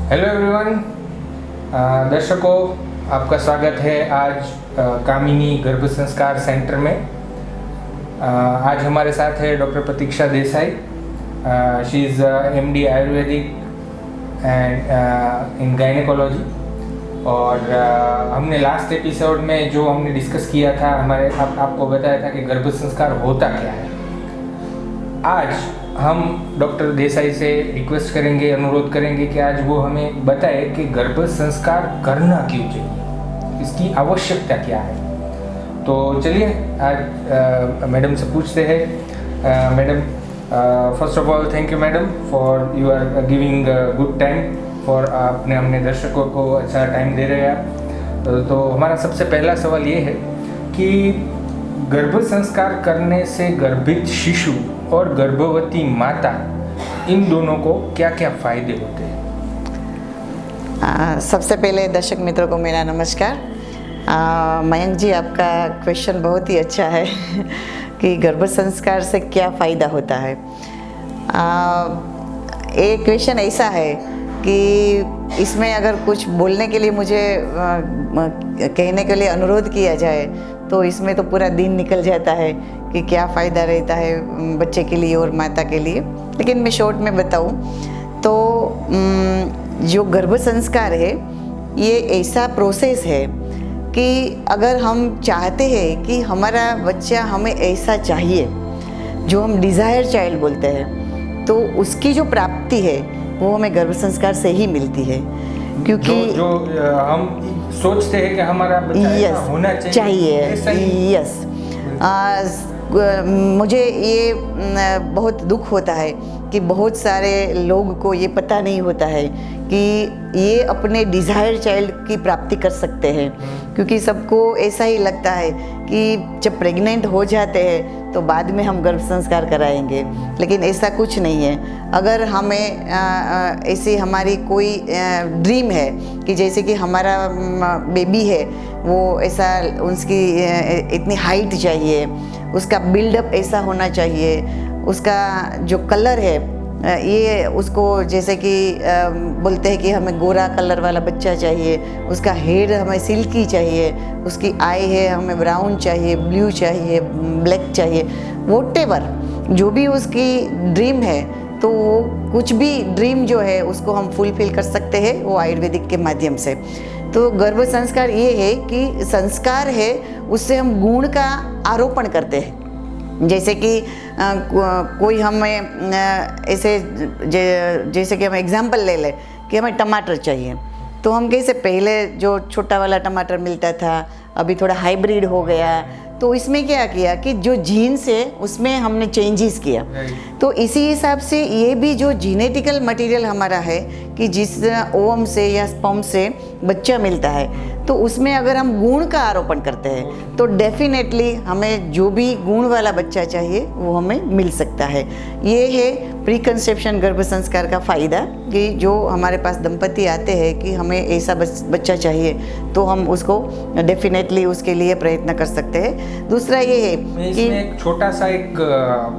Hello everyone, दर्शकों आपका स्वागत है आज कामिनी गर्भ संस्कार सेंटर में। आज हमारे साथ है doctor Pratiksha Desai. She is MD Ayurvedic and in gynaecology. और हमने लास्ट एपिसोड में जो हमने डिस्कस किया था, आपको बताया था कि गर्भ संस्कार होता क्या है। आज हम डॉक्टर देसाई से रिक्वेस्ट करेंगे, अनुरोध करेंगे कि आज वो हमें बताए कि गर्भ संस्कार करना क्यों चाहिए, इसकी आवश्यकता क्या है। तो चलिए आज मैडम से पूछते हैं। Madam, first of all thank you madam for you are giving good time for आपने हमने दर्शकों को अच्छा टाइम दे रहे हैं आप। तो हमारा सबसे पहला सवाल ये है कि गर्भ संस्कार करने से गर्भित शिशु और गर्भवती माता इन दोनों को क्या क्या फायदे होते हैं? सबसे पहले दर्शक मित्रों को मेरा नमस्कार। मयंक जी, आपका क्वेश्चन बहुत ही अच्छा है कि गर्भ संस्कार से क्या फ़ायदा होता है। एक क्वेश्चन ऐसा है कि इसमें अगर कुछ बोलने के लिए मुझे कहने के लिए अनुरोध किया जाए तो इसमें तो पूरा दिन निकल जाता है कि क्या फ़ायदा रहता है बच्चे के लिए और माता के लिए। लेकिन मैं शॉर्ट में बताऊं तो जो गर्भ संस्कार है ये ऐसा प्रोसेस है कि अगर हम चाहते हैं कि हमारा बच्चा हमें ऐसा चाहिए, जो हम डिज़ायर चाइल्ड बोलते हैं, तो उसकी जो प्राप्ति है वो हमें गर्भ संस्कार से ही मिलती है। क्योंकि जो हम सोचते हैं कि हमारा बच्चा ऐसा होना चाहिए। यस, मुझे ये बहुत दुख होता है कि बहुत सारे लोग को ये पता नहीं होता है कि ये अपने डिज़ायर चाइल्ड की प्राप्ति कर सकते हैं। क्योंकि सबको ऐसा ही लगता है कि जब प्रेग्नेंट हो जाते हैं तो बाद में हम गर्भ संस्कार कराएंगे, लेकिन ऐसा कुछ नहीं है। अगर हमें ऐसी हमारी कोई ड्रीम है कि जैसे कि हमारा बेबी है वो ऐसा, उसकी इतनी हाइट चाहिए, उसका बिल्डअप ऐसा होना चाहिए, उसका जो कलर है ये उसको जैसे कि बोलते हैं कि हमें गोरा कलर वाला बच्चा चाहिए, उसका हेयर हमें सिल्की चाहिए, उसकी आई है हमें ब्राउन चाहिए, ब्लू चाहिए, ब्लैक चाहिए, वॉटेवर जो भी उसकी ड्रीम है, तो वो कुछ भी ड्रीम जो है उसको हम फुलफिल कर सकते हैं वो आयुर्वेदिक के माध्यम से। तो गर्भ संस्कार ये है कि संस्कार है उससे हम गुण का आरोपण करते हैं। जैसे कि कोई हमें ऐसे जैसे कि हम एग्जांपल ले लें कि हमें टमाटर चाहिए, तो हम कैसे पहले जो छोटा वाला टमाटर मिलता था अभी थोड़ा हाइब्रिड हो गया, तो इसमें क्या किया कि जो जीन्स है उसमें हमने चेंजेस किया। तो इसी हिसाब से ये भी जो जेनेटिकल मटेरियल हमारा है कि जिस ओवम से या स्पर्म से बच्चा मिलता है, तो उसमें अगर हम गुण का आरोपण करते हैं तो डेफिनेटली हमें जो भी गुण वाला बच्चा चाहिए वो हमें मिल सकता है। ये है प्री कंसेप्शन गर्भ संस्कार का फ़ायदा कि जो हमारे पास दंपति आते हैं कि हमें ऐसा बच्चा चाहिए तो हम उसको डेफिनेटली उसके लिए प्रयत्न कर सकते हैं। दूसरा ये है कि एक छोटा सा एक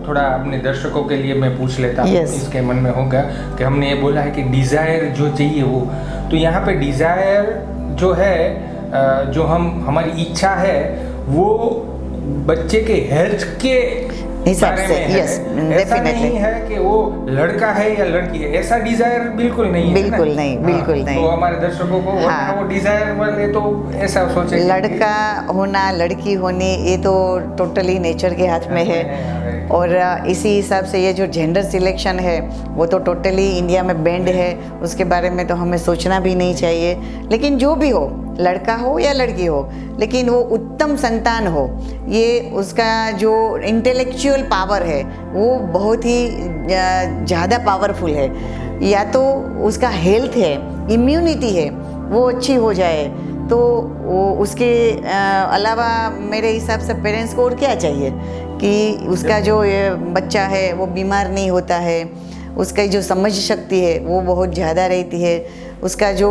थोड़ा अपने दर्शकों के लिए मैं पूछ लेता हूँ। इसके मन में होगा कि हमने ये बोला है कि डिज़ायर जो चाहिए वो, तो यहाँ पे डिज़ायर जो है, जो हमारी इच्छा है वो बच्चे के हेल्थ के हिसाब से, यस, ऐसा नहीं है कि वो लड़का है या लड़की है, ऐसा डिजायर बिल्कुल नहीं है। बिल्कुल नहीं, बिल्कुल नहीं। तो हमारे दर्शकों को वो डिजायर वाले तो ऐसा सोचे लड़का होना लड़की होनी ये तो टोटली नेचर के हाथ में है। और इसी हिसाब से ये जो जेंडर सिलेक्शन है वो तो टोटली इंडिया में बैंड है, उसके बारे में तो हमें सोचना भी नहीं चाहिए। लेकिन जो भी हो, लड़का हो या लड़की हो, लेकिन वो उत्तम संतान हो, ये उसका जो इंटेलेक्चुअल पावर है वो बहुत ही ज़्यादा पावरफुल है। या तो उसका हेल्थ है, इम्यूनिटी है, वो अच्छी हो जाए, तो वो उसके अलावा मेरे हिसाब से पेरेंट्स को और क्या चाहिए कि उसका जो बच्चा है वो बीमार नहीं होता है, उसकी जो समझ शक्ति है वो बहुत ज़्यादा रहती है, उसका जो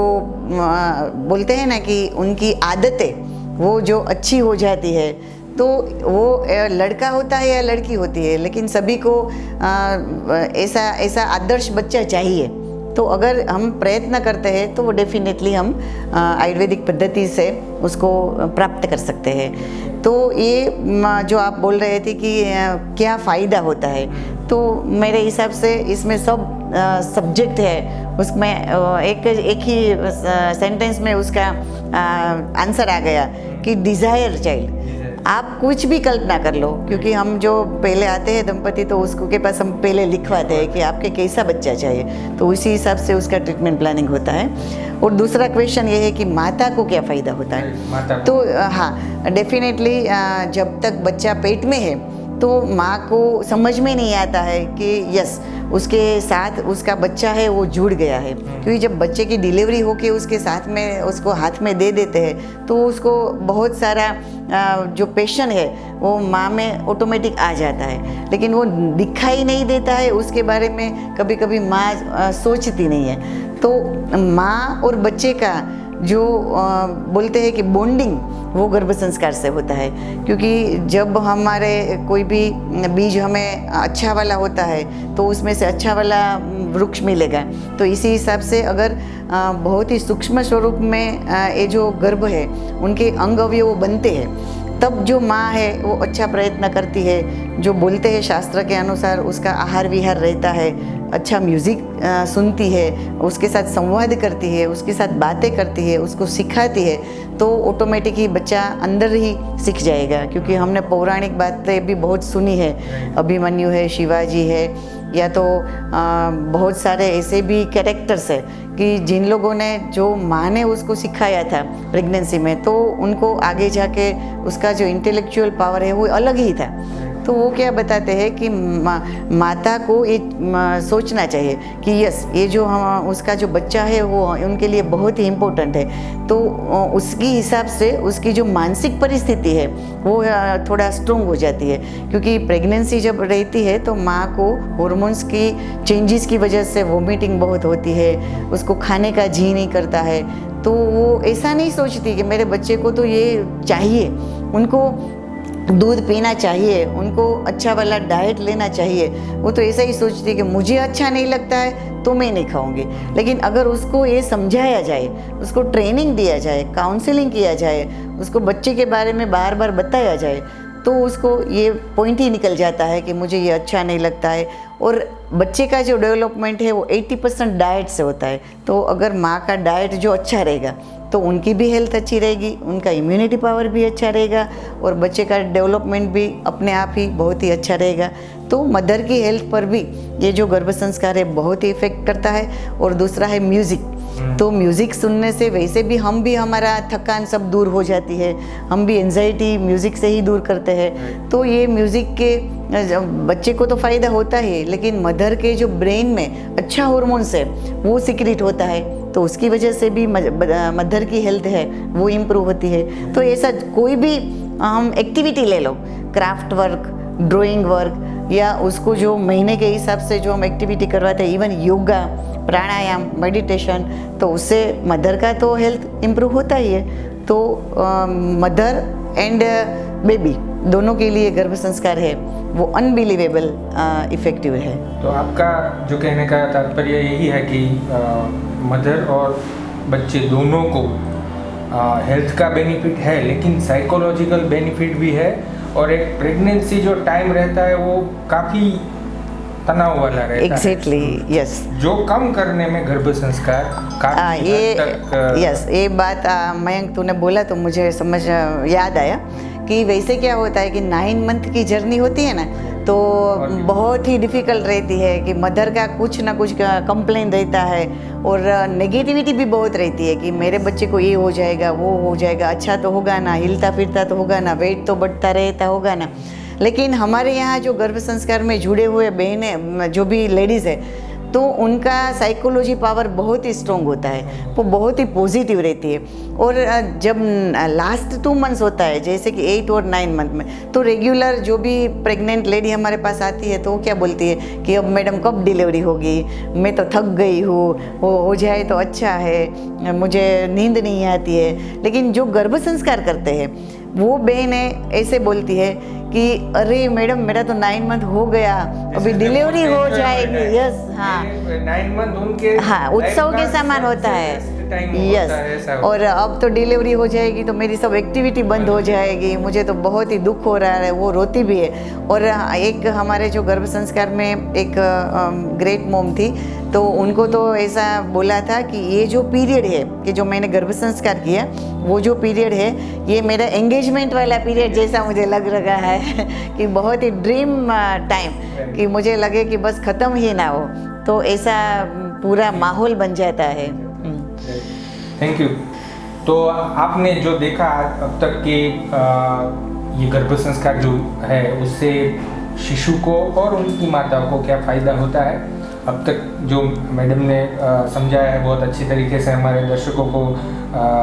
बोलते हैं ना कि उनकी आदतें वो जो अच्छी हो जाती है। तो वो लड़का होता है या लड़की होती है, लेकिन सभी को ऐसा आदर्श बच्चा चाहिए तो अगर हम प्रयत्न करते हैं तो वो डेफिनेटली हम आयुर्वेदिक पद्धति से उसको प्राप्त कर सकते हैं। तो ये जो आप बोल रहे थे कि क्या फ़ायदा होता है, तो मेरे हिसाब से इसमें सब सब्जेक्ट है, उसमें एक ही सेंटेंस में उसका आंसर आ गया कि डिज़ायर चाइल्ड। आप कुछ भी कल्पना कर लो, क्योंकि हम जो पहले आते हैं दंपति तो उसको के पास हम पहले लिखवाते हैं कि आपके कैसा बच्चा चाहिए, तो उसी हिसाब से उसका ट्रीटमेंट प्लानिंग होता है। और दूसरा क्वेश्चन ये है कि माता को क्या फ़ायदा होता है। तो हाँ, डेफिनेटली जब तक बच्चा पेट में है तो माँ को समझ में नहीं आता है कि यस उसके साथ उसका बच्चा है वो जुड़ गया है, क्योंकि जब बच्चे की डिलीवरी होके उसके साथ में उसको हाथ में दे देते हैं तो उसको बहुत सारा जो पेशन है वो माँ में ऑटोमेटिक आ जाता है, लेकिन वो दिखाई नहीं देता है, उसके बारे में कभी कभी माँ सोचती नहीं है। तो माँ और बच्चे का जो बोलते हैं कि बॉन्डिंग वो गर्भ संस्कार से होता है, क्योंकि जब हमारे कोई भी बीज हमें अच्छा वाला होता है तो उसमें से अच्छा वाला वृक्ष मिलेगा। तो इसी हिसाब से अगर बहुत ही सूक्ष्म स्वरूप में ये जो गर्भ है उनके अंग अवयव बनते हैं, तब जो माँ है वो अच्छा प्रयत्न करती है, जो बोलते हैं शास्त्र के अनुसार उसका आहार विहार रहता है, अच्छा म्यूज़िक सुनती है, उसके साथ संवाद करती है, उसके साथ बातें करती है, उसको सिखाती है, तो ऑटोमेटिक ही बच्चा अंदर ही सीख जाएगा। क्योंकि हमने पौराणिक बातें भी बहुत सुनी है, अभिमन्यु है, शिवाजी है, या तो बहुत सारे ऐसे भी कैरेक्टर्स है कि जिन लोगों ने जो माँ ने उसको सिखाया था प्रेगनेंसी में, तो उनको आगे जाके उसका जो इंटेलेक्चुअल पावर है वो अलग ही था। तो वो क्या बताते हैं कि माता को ये सोचना चाहिए कि यस ये जो हम उसका जो बच्चा है वो उनके लिए बहुत ही इम्पोर्टेंट है। तो उसकी हिसाब से उसकी जो मानसिक परिस्थिति है वो थोड़ा स्ट्रॉन्ग हो जाती है, क्योंकि प्रेगनेंसी जब रहती है तो माँ को हॉर्मोन्स की चेंजेस की वजह से वोमिटिंग बहुत होती है, उसको खाने का जी नहीं करता है। तो वो ऐसा नहीं सोचती कि मेरे बच्चे को तो ये चाहिए, उनको दूध पीना चाहिए, उनको अच्छा वाला डाइट लेना चाहिए। वो तो ऐसा ही सोचती है कि मुझे अच्छा नहीं लगता है तो मैं नहीं खाऊंगी। लेकिन अगर उसको ये समझाया जाए, उसको ट्रेनिंग दिया जाए, काउंसलिंग किया जाए, उसको बच्चे के बारे में बार बार बताया जाए, तो उसको ये पॉइंट ही निकल जाता है कि मुझे ये अच्छा नहीं लगता है। और बच्चे का जो डेवलपमेंट है वो 80% डाइट से होता है। तो अगर माँ का डाइट जो अच्छा रहेगा तो उनकी भी हेल्थ अच्छी रहेगी, उनका इम्यूनिटी पावर भी अच्छा रहेगा और बच्चे का डेवलपमेंट भी अपने आप ही बहुत ही अच्छा रहेगा। तो मदर की हेल्थ पर भी ये जो गर्भ संस्कार है बहुत ही इफेक्ट करता है। और दूसरा है म्यूज़िक। तो म्यूज़िक सुनने से वैसे भी हमारा थकान सब दूर हो जाती है, हम भी एंजाइटी म्यूज़िक से ही दूर करते हैं। तो ये म्यूज़िक के बच्चे को तो फ़ायदा होता है, लेकिन मदर के जो ब्रेन में अच्छा हार्मोन्स है वो सिक्रेट होता है, तो उसकी वजह से भी मदर की हेल्थ है वो इम्प्रूव होती है। तो ऐसा कोई भी हम एक्टिविटी ले लो, क्राफ्ट वर्क, ड्राइंग वर्क, या उसको जो महीने के हिसाब से जो हम एक्टिविटी करवाते हैं, इवन योगा, प्राणायाम, मेडिटेशन, तो उससे मदर का तो हेल्थ इम्प्रूव होता ही है। तो मदर एंड बेबी दोनों के लिए गर्भ संस्कार है वो अनबिलीवेबल इफ़ेक्टिव है। तो आपका जो कहने का तात्पर्य यही है कि मदर और बच्चे दोनों को हेल्थ का बेनिफिट है, लेकिन साइकोलॉजिकल बेनिफिट भी है। और एक प्रेगनेंसी जो टाइम रहता है वो काफ़ी तनाव वाला रहता है। Exactly, yes. जो कम करने में गर्भ संस्कार काफ़ी हद तक यस, ये बात मयंक तूने बोला तो मुझे समझ याद आया कि वैसे क्या होता है कि 9 मंथ की जर्नी होती है ना, तो बहुत ही डिफ़िकल्ट रहती है कि मदर का कुछ ना कुछ कंप्लेन रहता है और नेगेटिविटी भी बहुत रहती है कि मेरे बच्चे को ये हो जाएगा, वो हो जाएगा, अच्छा तो होगा ना, हिलता फिरता तो होगा ना, वेट तो बढ़ता रहता होगा ना। लेकिन हमारे यहाँ जो गर्भ संस्कार में जुड़े हुए बहनें जो भी लेडीज़ है, तो उनका साइकोलॉजी पावर बहुत ही स्ट्रॉन्ग होता है, वो बहुत ही पॉजिटिव रहती है। और जब लास्ट 2 मंथ्स होता है, जैसे कि 8 और 9 मंथ में, तो रेगुलर जो भी प्रेग्नेंट लेडी हमारे पास आती है तो वो क्या बोलती है कि अब मैडम कब डिलीवरी होगी, मैं तो थक गई हूँ, वो हो जाए तो अच्छा है, मुझे नींद नहीं आती है। लेकिन जो गर्भ संस्कार करते हैं वो बहनें ऐसे बोलती है कि अरे मैडम मेरा तो 9 मंथ हो गया, अभी डिलीवरी हो जाएगी। यस, हाँ 9 मंथ उनके हाँ उत्सव के समान होता है। यस, और अब तो डिलीवरी हो जाएगी तो मेरी सब एक्टिविटी बंद हो जाएगी, मुझे तो बहुत ही दुख हो रहा है। वो रोती भी है। और एक हमारे जो गर्भ संस्कार में एक ग्रेट मोम थी, तो उनको तो ऐसा बोला था कि ये जो पीरियड है कि जो मैंने गर्भ संस्कार किया, वो जो पीरियड है ये मेरा एंगेजमेंट वाला पीरियड जैसा मुझे लग रहा है कि बहुत ही ड्रीम टाइम, कि मुझे लगे कि बस ख़त्म ही ना हो, तो ऐसा पूरा माहौल बन जाता है। Thank you. तो आपने जो देखा अब तक के ये गर्भ संस्कार जो है उससे शिशु को और उनकी माताओं को क्या फ़ायदा होता है, अब तक जो मैडम ने समझाया है बहुत अच्छी तरीके से हमारे दर्शकों को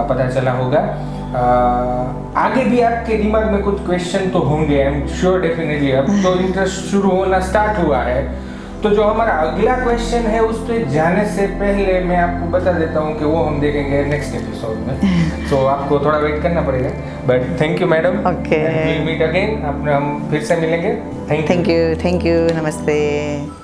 पता चला होगा। आगे भी आपके दिमाग में कुछ क्वेश्चन तो होंगे, आई एम श्योर डेफिनेटली। अब तो इंटरेस्ट शुरू होना स्टार्ट हुआ है, तो जो हमारा अगला क्वेश्चन है उस पर जाने से पहले मैं आपको बता देता हूँ कि वो हम देखेंगे नेक्स्ट एपिसोड में। तो आपको थोड़ा वेट करना पड़ेगा, but thank you madam. Okay, will meet again, हम फिर से मिलेंगे। Thank you. थैंक यू, नमस्ते।